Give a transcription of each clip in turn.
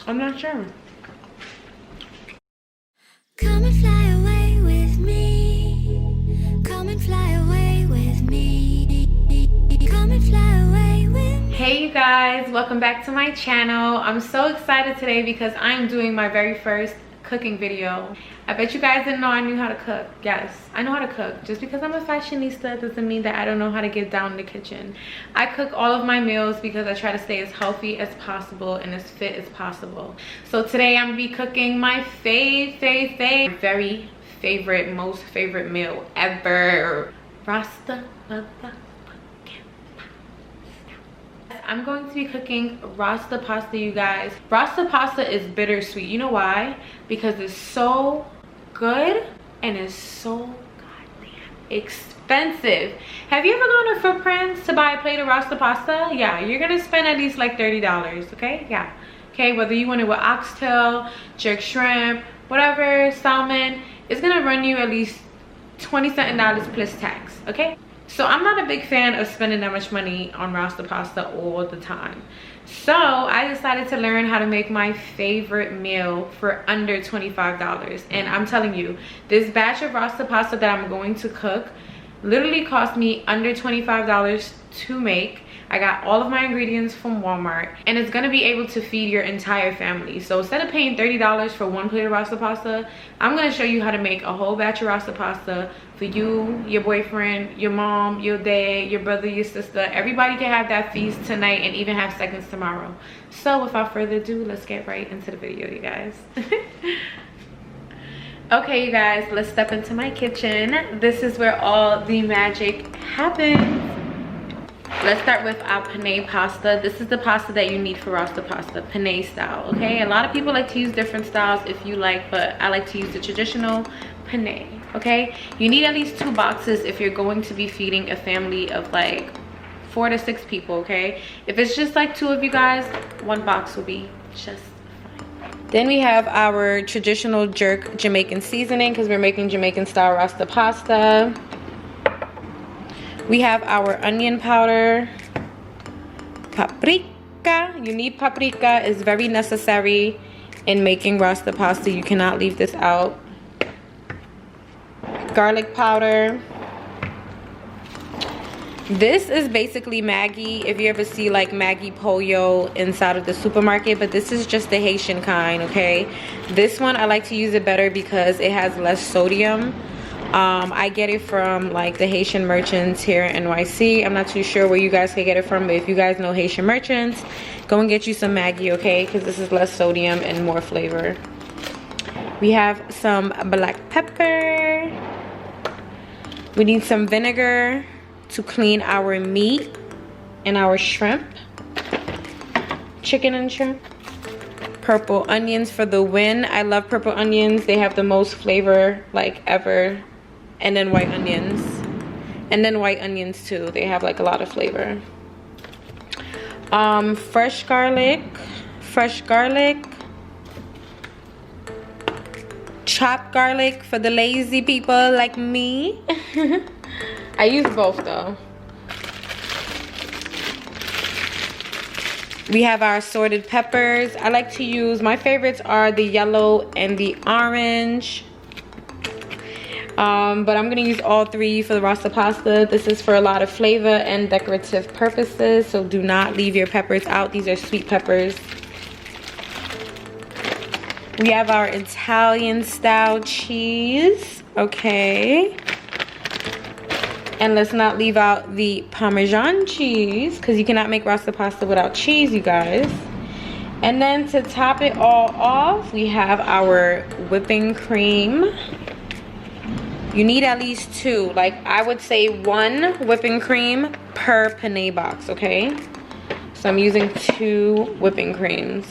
I'm not sure. Come and fly away with me. Come and fly away with me. Come and fly away with me. Hey you guys, welcome back to my channel. I'm so excited today because I'm doing my very first cooking video. I bet you guys didn't know I knew how to cook. Yes, I know how to cook. Just because I'm a fashionista doesn't mean that I don't know how to get down in the kitchen. I cook all of my meals because I try to stay as healthy as possible and as fit as possible. So today I'm gonna be cooking my very favorite, most favorite meal ever. Rasta pasta. I'm going to be cooking rasta pasta, you guys. Rasta pasta is bittersweet. You know why? Because it's so good and it's so goddamn expensive. Have you ever gone to Footprints to buy a plate of rasta pasta? Yeah, you're gonna spend at least like $30, okay? Yeah. Okay, whether you want it with oxtail, jerk shrimp, whatever, salmon, it's gonna run you at least $20 plus tax, okay? So I'm not a big fan of spending that much money on rasta pasta all the time. So I decided to learn how to make my favorite meal for under $25. And I'm telling you, this batch of rasta pasta that I'm going to cook literally cost me under $25 to make. I got all of my ingredients from Walmart and it's gonna be able to feed your entire family. So instead of paying $30 for one plate of rasta pasta, I'm gonna show you how to make a whole batch of rasta pasta for you, your boyfriend, your mom, your dad, your brother, your sister. Everybody can have that feast tonight and even have seconds tomorrow. So without further ado, let's get right into the video, you guys. Okay, you guys, let's step into my kitchen. This is where all the magic happens. Let's start with our penne pasta. This is the pasta that you need for rasta pasta, penne style, okay? A lot of people like to use different styles if you like, but I like to use the traditional penne, okay? You need at least 2 boxes if you're going to be feeding a family of like 4 to 6 people, okay? If it's just like 2 of you guys, 1 box will be just fine. Then we have our traditional jerk Jamaican seasoning because we're making Jamaican style rasta pasta. We have our onion powder, paprika. You need paprika, it's very necessary in making rasta pasta. You cannot leave this out. Garlic powder. This is basically Maggi, if you ever see like Maggi Pollo inside of the supermarket, but this is just the Haitian kind, okay? This one I like to use it better because it has less sodium. I get it from like the Haitian merchants here in NYC. I'm not too sure where you guys can get it from, but if you guys know Haitian merchants, go and get you some Maggi, okay? Because this is less sodium and more flavor. We have some black pepper. We need some vinegar to clean our meat and our shrimp. Chicken and shrimp. Purple onions for the win. I love purple onions. They have the most flavor like ever. And then white onions. And then white onions too. They have like a lot of flavor. Fresh garlic. Fresh garlic. Chopped garlic for the lazy people like me. I use both though. We have our assorted peppers. I like to use, my favorites are the yellow and the orange. But I'm gonna use all 3 for the rasta pasta. This is for a lot of flavor and decorative purposes, so do not leave your peppers out. These are sweet peppers. We have our Italian style cheese, okay. And let's not leave out the Parmesan cheese because you cannot make rasta pasta without cheese, you guys. And then to top it all off, we have our whipping cream. You need at least 2, like I would say 1 whipping cream per penne box, okay? So I'm using 2 whipping creams.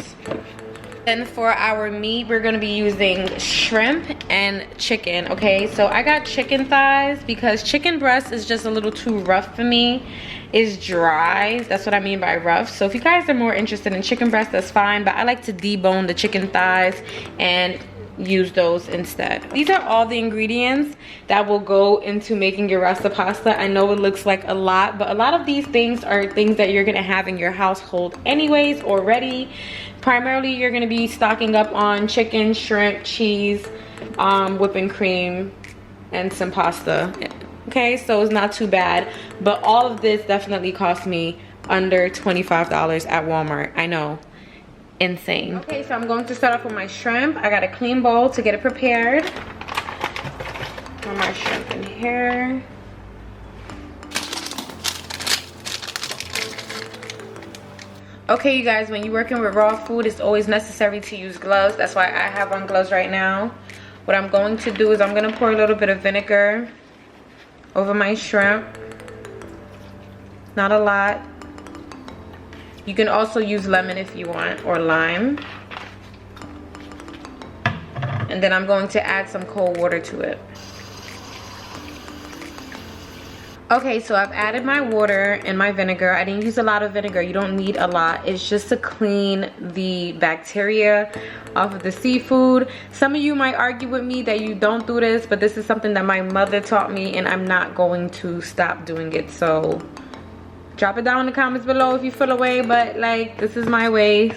Then for our meat, we're gonna be using shrimp and chicken, okay? So I got chicken thighs because chicken breast is just a little too rough for me. It's dry, that's what I mean by rough. So if you guys are more interested in chicken breast, that's fine, but I like to debone the chicken thighs and use those instead. These are all the ingredients that will go into making your rasta pasta. I know it looks like a lot, but a lot of these things are things that you're gonna have in your household anyways already. Primarily, you're gonna be stocking up on chicken, shrimp, cheese, whipping cream, and some pasta. Okay, so it's not too bad, but all of this definitely cost me under $25 at Walmart. I know, insane. Okay, so I'm going to start off with my shrimp. I got a clean bowl to get it prepared. Put my shrimp in here. Okay, you guys, when you're working with raw food, it's always necessary to use gloves. That's why I have on gloves right now. What I'm going to do is I'm going to pour a little bit of vinegar over my shrimp. Not a lot. You can also use lemon if you want, or lime. And then I'm going to add some cold water to it. Okay, so I've added my water and my vinegar. I didn't use a lot of vinegar. You don't need a lot. It's just to clean the bacteria off of the seafood. Some of you might argue with me that you don't do this, but this is something that my mother taught me, and I'm not going to stop doing it. So drop it down in the comments below if you feel away, but like, this is my way.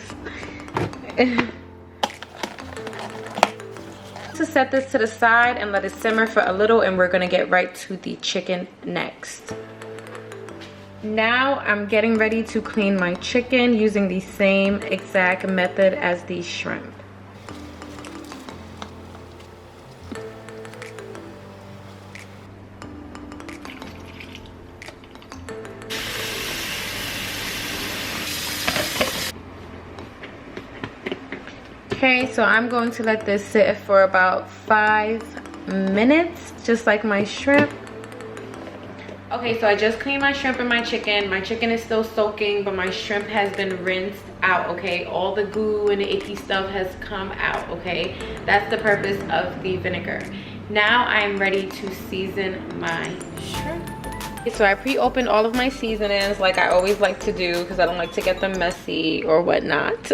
To set this to the side and let it simmer for a little, and we're gonna get right to the chicken next. Now I'm getting ready to clean my chicken using the same exact method as the shrimp. Okay, so I'm going to let this sit for about 5 minutes, just like my shrimp. Okay, so I just cleaned my shrimp and my chicken. My chicken is still soaking, but my shrimp has been rinsed out, okay? All the goo and the icky stuff has come out, okay? That's the purpose of the vinegar. Now I'm ready to season my shrimp. So I pre-opened all of my seasonings like I always like to do, because I don't like to get them messy or whatnot.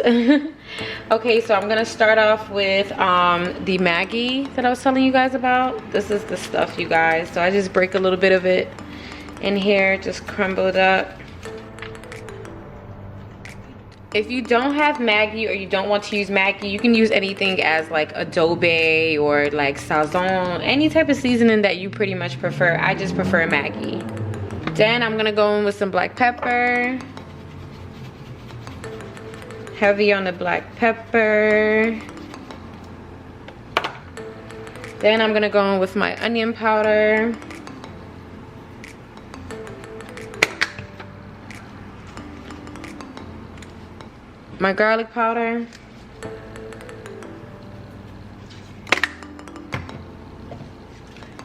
Okay, so I'm gonna start off with the Maggi that I was telling you guys about. This is the stuff, you guys. So I just break a little bit of it in here, just crumble it up. If you don't have Maggi, or you don't want to use Maggi, you can use anything as like adobe or like sazon, any type of seasoning that you pretty much prefer. I just prefer Maggi. Then I'm gonna go in with some black pepper. Heavy on the black pepper. Then I'm gonna go in with my onion powder. My garlic powder.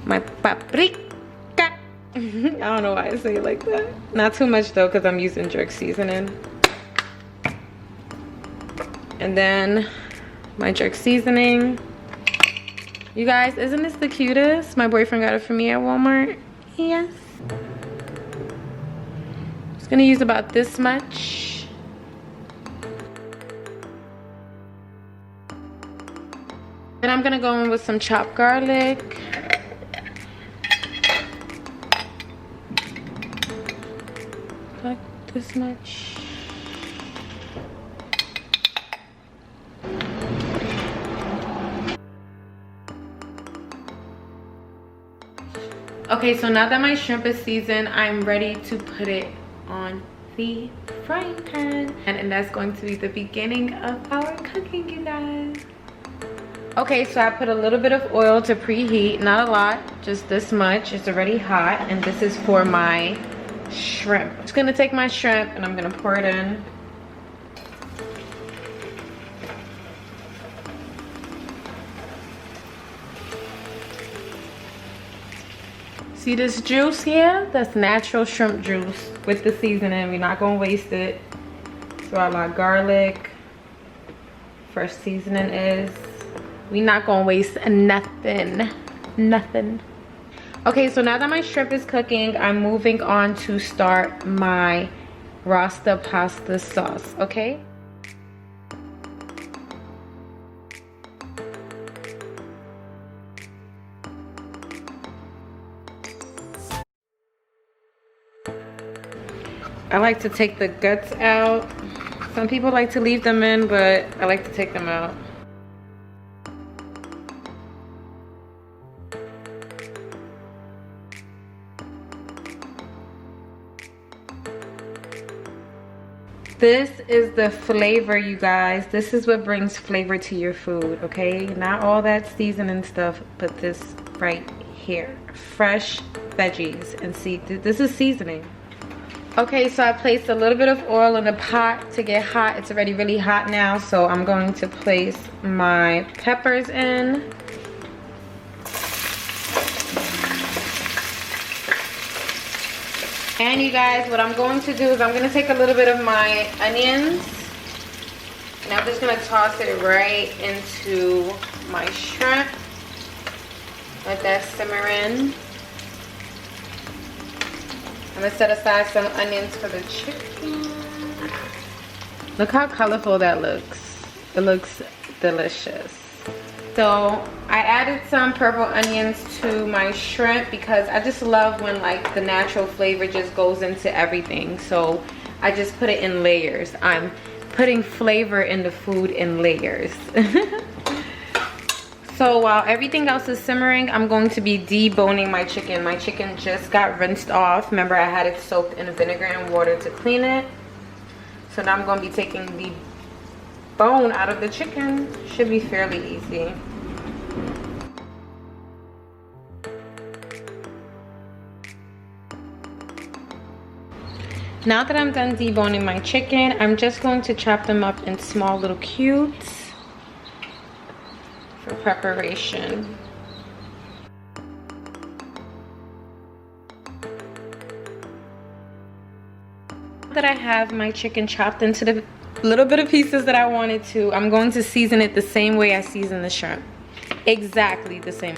My paprika. I don't know why I say it like that. Not too much though, because I'm using jerk seasoning. And then my jerk seasoning. You guys, isn't this the cutest? My boyfriend got it for me at Walmart. Yes. I'm just gonna use about this much. Then I'm gonna go in with some chopped garlic. Like this much. Okay, so now that my shrimp is seasoned, I'm ready to put it on the frying pan. And that's going to be the beginning of our cooking, you guys. Okay, so I put a little bit of oil to preheat, not a lot, just this much. It's already hot, and this is for my shrimp. I'm just gonna take my shrimp and I'm gonna pour it in. See this juice here? That's natural shrimp juice with the seasoning. We're not gonna waste it. So all my garlic, fresh seasoning is. We're not gonna waste nothing. Nothing. Okay, so now that my shrimp is cooking, I'm moving on to start my rasta pasta sauce, okay? I like to take the guts out. Some people like to leave them in, but I like to take them out. This is the flavor, you guys. This is what brings flavor to your food, okay? Not all that seasoning stuff, but this right here. Fresh veggies. And see, this is seasoning. Okay, so I placed a little bit of oil in the pot to get hot. It's already really hot now, so I'm going to place my peppers in. And you guys, what I'm going to do is I'm going to take a little bit of my onions and I'm just going to toss it right into my shrimp. Let that simmer in. I'm going to set aside some onions for the chicken. Look how colorful that looks. It looks delicious. So I added some purple onions to my shrimp because I just love when like the natural flavor just goes into everything. So I just put it in layers. I'm putting flavor in the food in layers. So while everything else is simmering, I'm going to be deboning my chicken. My chicken just got rinsed off. Remember, I had it soaked in vinegar and water to clean it. So now I'm going to be taking the bone out of the chicken. Should be fairly easy. Now that I'm done deboning my chicken, I'm just going to chop them up in small little cubes for preparation. Now that I have my chicken chopped into the little bit of pieces that I wanted to, I'm going to season it the same way I season the shrimp. Exactly the same.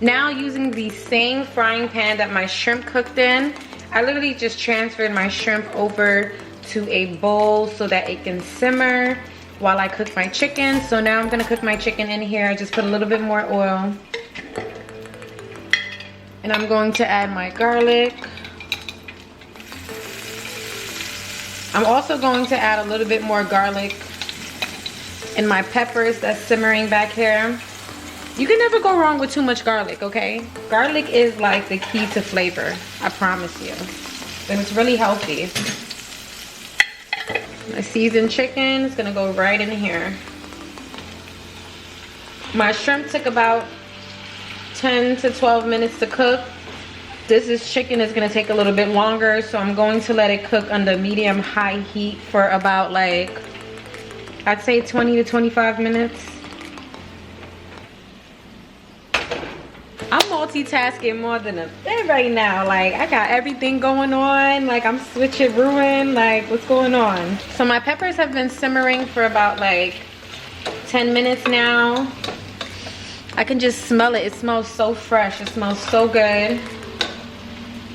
Now using the same frying pan that my shrimp cooked in, I literally just transferred my shrimp over to a bowl so that it can simmer while I cook my chicken. So now I'm gonna cook my chicken in here. I just put a little bit more oil. And I'm going to add my garlic. I'm also going to add a little bit more garlic and my peppers that's simmering back here. You can never go wrong with too much garlic, okay? Garlic is like the key to flavor, I promise you. And it's really healthy. My seasoned chicken is gonna go right in here. My shrimp took about 10 to 12 minutes to cook. This chicken is gonna take a little bit longer, so I'm going to let it cook under medium-high heat for about like, I'd say 20 to 25 minutes. I'm multitasking more than a bit right now. Like, I got everything going on. Like, I'm switcherooing. Like, what's going on? So my peppers have been simmering for about like 10 minutes now. I can just smell it. It smells so fresh. It smells so good.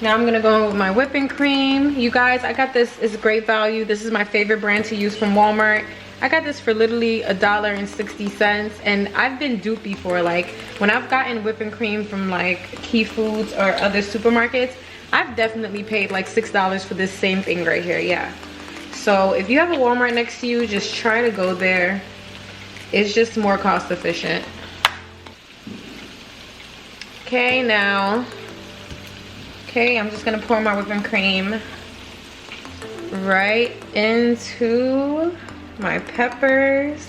Now I'm gonna go in with my whipping cream. You guys, I got this. It's great value. This is my favorite brand to use from Walmart. I got this for literally $1.60, and I've been duped before. Like, when I've gotten whipping cream from like Key Foods or other supermarkets, I've definitely paid like $6 for this same thing right here. Yeah, so if you have a Walmart next to you, just try to go there. It's just more cost efficient. Okay, now, okay, I'm just gonna pour my whipping cream right into my peppers.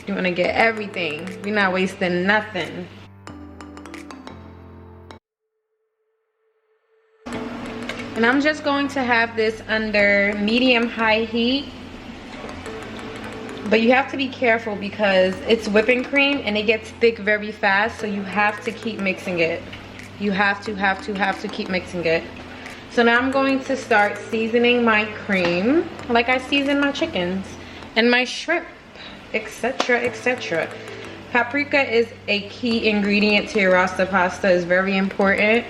You want to get everything. You're not wasting nothing. And I'm just going to have this under medium-high heat. But you have to be careful because it's whipping cream and it gets thick very fast, so you have to keep mixing it. You have to keep mixing it. So now I'm going to start seasoning my cream like I season my chickens and my shrimp, etc., etc. Paprika is a key ingredient to your rasta pasta. It's very important.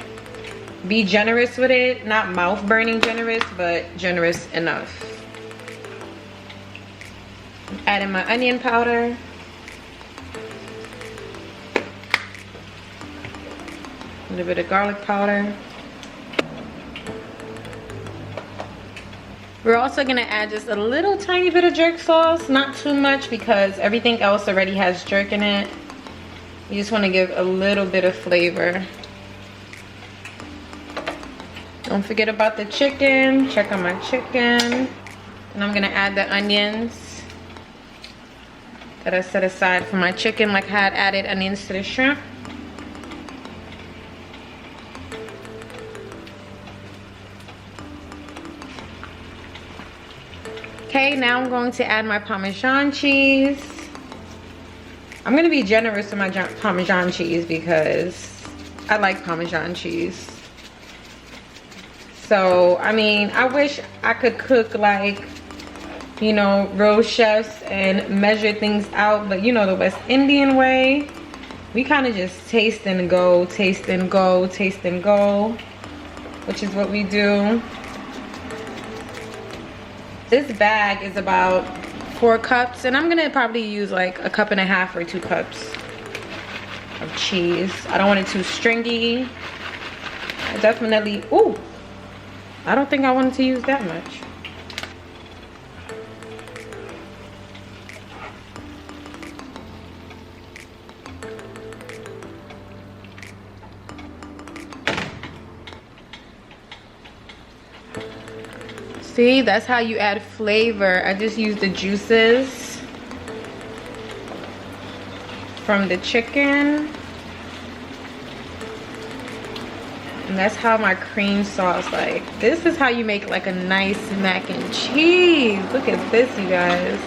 Be generous with it, not mouth burning generous, but generous enough. Adding my onion powder. A little bit of garlic powder. We're also gonna add just a little tiny bit of jerk sauce, not too much because everything else already has jerk in it. You just wanna give a little bit of flavor. Don't forget about the chicken. Check on my chicken. And I'm gonna add the onions that I set aside for my chicken, like I had added onions to the shrimp. Okay, now I'm going to add my Parmesan cheese. I'm gonna be generous with my Parmesan cheese because I like Parmesan cheese. So, I mean, I wish I could cook like, you know, real chefs and measure things out, but you know, the West Indian way, we kind of just taste and go, taste and go, taste and go, which is what we do. This bag is about 4 cups, and I'm gonna probably use like a cup and a half or 2 cups of cheese. I don't want it too stringy. I definitely, ooh, I don't think I wanted to use that much. See, that's how you add flavor. I just used the juices from the chicken. And that's how my cream sauce, like, this is how you make like a nice mac and cheese. Look at this, you guys.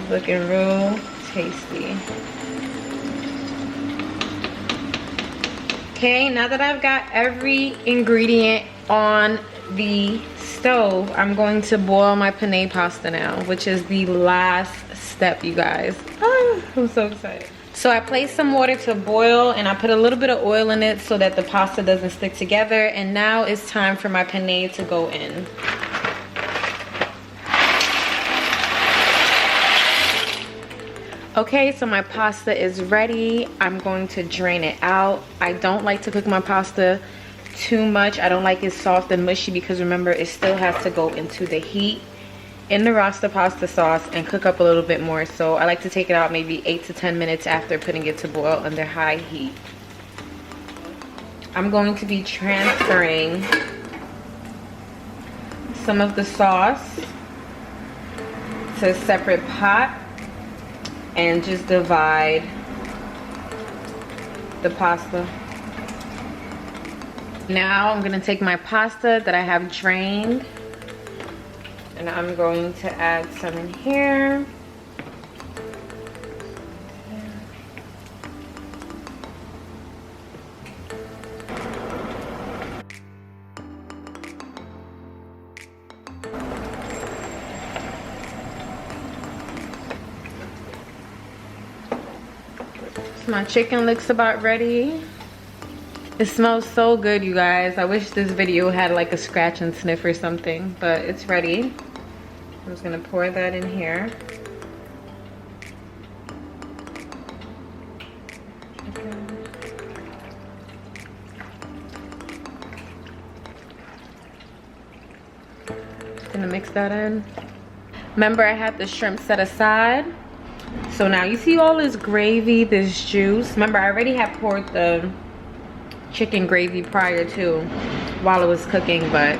It's looking real tasty. Okay, now that I've got every ingredient on the stove, I'm going to boil my penne pasta now, which is the last step, you guys. Ah, I'm so excited. So I placed some water to boil and I put a little bit of oil in it so that the pasta doesn't stick together. And now it's time for my penne to go in. Okay, so my pasta is ready. I'm going to drain it out. I don't like to cook my pasta too much. I don't like it soft and mushy because remember, it still has to go into the heat in the Rasta pasta sauce and cook up a little bit more. So I like to take it out maybe 8 to 10 minutes after putting it to boil under high heat. I'm going to be transferring some of the sauce to a separate pot and just divide the pasta. Now I'm gonna take my pasta that I have drained and I'm going to add some in here. So my chicken looks about ready. It smells so good, you guys. I wish this video had like a scratch and sniff or something, but it's ready. I'm just gonna pour that in here. Just gonna mix that in. Remember, I had the shrimp set aside. So now you see all this gravy, this juice. Remember, I already had poured the chicken gravy prior to while it was cooking, but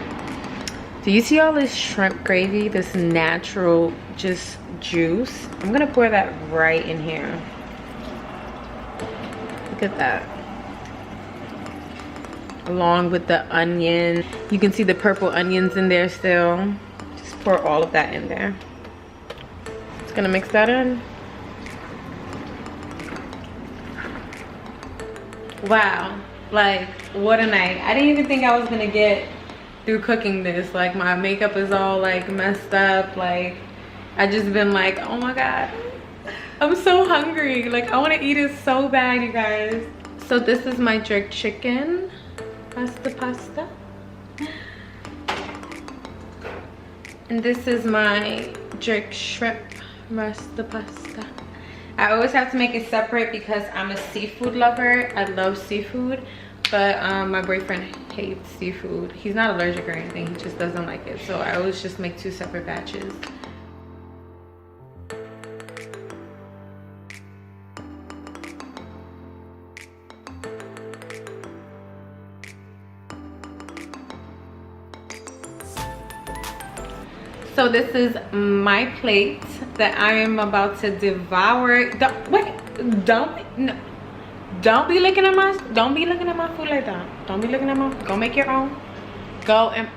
do you see all this shrimp gravy, this natural just juice? I'm gonna pour that right in here. Look at that. Along with the onion. You can see the purple onions in there still. Just pour all of that in there. Just gonna mix that in. Wow. Like, what a night. I didn't even think I was gonna get through cooking this. Like, my makeup is all like messed up. Like, I just been like, oh my god, I'm so hungry. Like, I want to eat it so bad, you guys. So this is my jerk chicken. Rasta pasta. And this is my jerk shrimp rasta pasta. I always have to make it separate because I'm a seafood lover. I love seafood, but my boyfriend hates seafood. He's not allergic or anything, he just doesn't like it. So I always just make 2 separate batches. So this is my plate that I am about to devour. Don't be looking at my food like that. Don't be looking at my, go make your own. Go and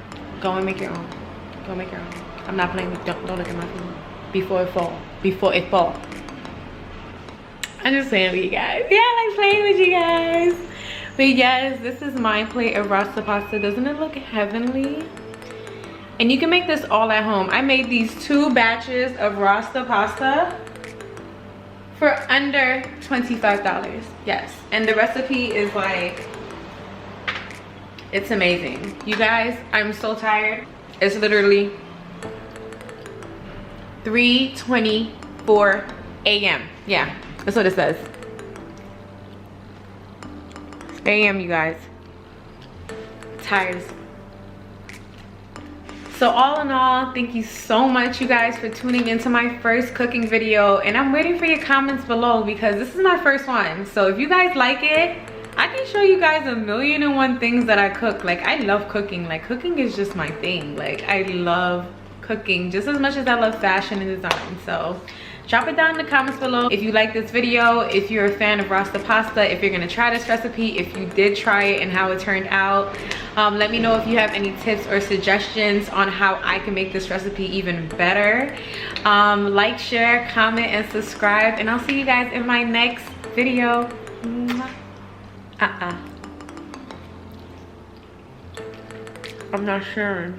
make your own. Go make your own. I'm not playing with, don't look at my food before it fall. I'm just playing with you guys. Yeah, I like playing with you guys. But yes, this is my plate of rasta pasta. Doesn't it look heavenly? And you can make this all at home. I made these 2 batches of rasta pasta for under $25. Yes, and the recipe is like, it's amazing. You guys, I'm so tired. It's literally 3:24 a.m. Yeah, that's what it says. It's a.m. you guys. Tired. So all in all, thank you so much, you guys, for tuning into my first cooking video. And I'm waiting for your comments below because this is my first one. So if you guys like it, I can show you guys 1,000,001 things that I cook. Like, I love cooking. Like, cooking is just my thing. Like, I love cooking just as much as I love fashion and design. So drop it down in the comments below if you like this video, if you're a fan of rasta pasta, if you're gonna try this recipe, if you did try it and how it turned out. Let me know if you have any tips or suggestions on how I can make this recipe even better. Like, share, comment, and subscribe, and I'll see you guys in my next video. I'm not sure.